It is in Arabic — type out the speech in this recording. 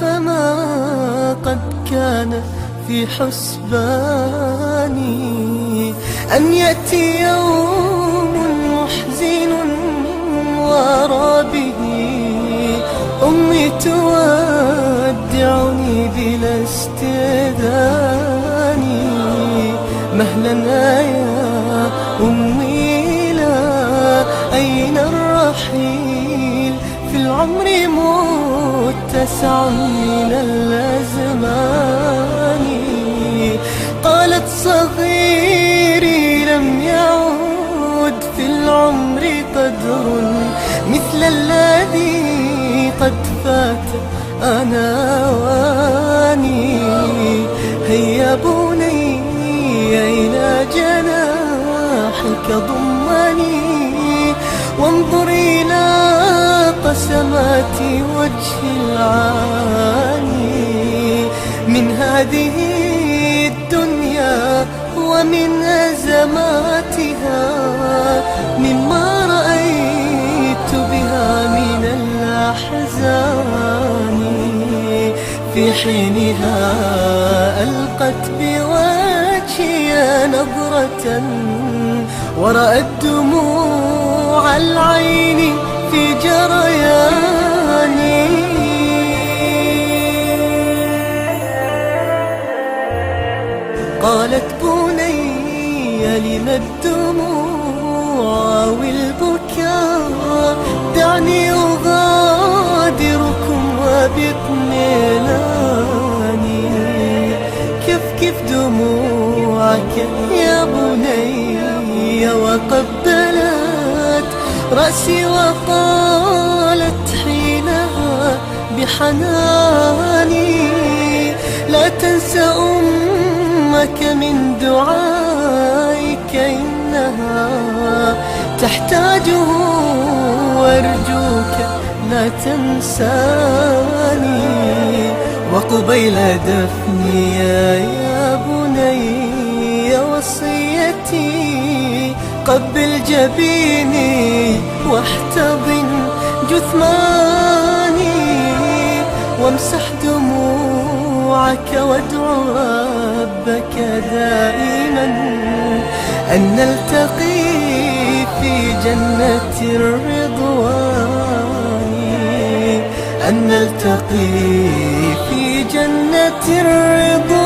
فما قد كان في حسباني أن يأتي يوم محزن وأرى به أمي تودعني بلا استئذان. مهلا يا أمي، لا أين الرحيل؟ في العمر متسع من الأزمان. قالت صغيري لم يعود في العمر قدر مثل الذي قد فات أناواني. هيا بني إلى جناحك ضمني، وانظر إلى قسمات وجه العاني. من هذه الدنيا ومن أزماتها، مما رأيت بها من الأحزان. في حينها ألقت بوجهي نظرة، ورأت دموع العين في جرياني. قالت بني لم الدموع والبكاء؟ دعني أغادركم وباطمئناني. كف دموعك يا بني، وقبلت رأسي وقالت حينها بحناني: لا تنس أمك من دعائك، إنها تحتاجه، وارجوك لا تنساني. وقبيل دفني يا بني وصيتي، قبل جبيني واحتضن جثماني، وامسح دموعك وادعو ربك دائما أن نلتقي في جنة الرضوان، أن نلتقي في جنة الرضوان.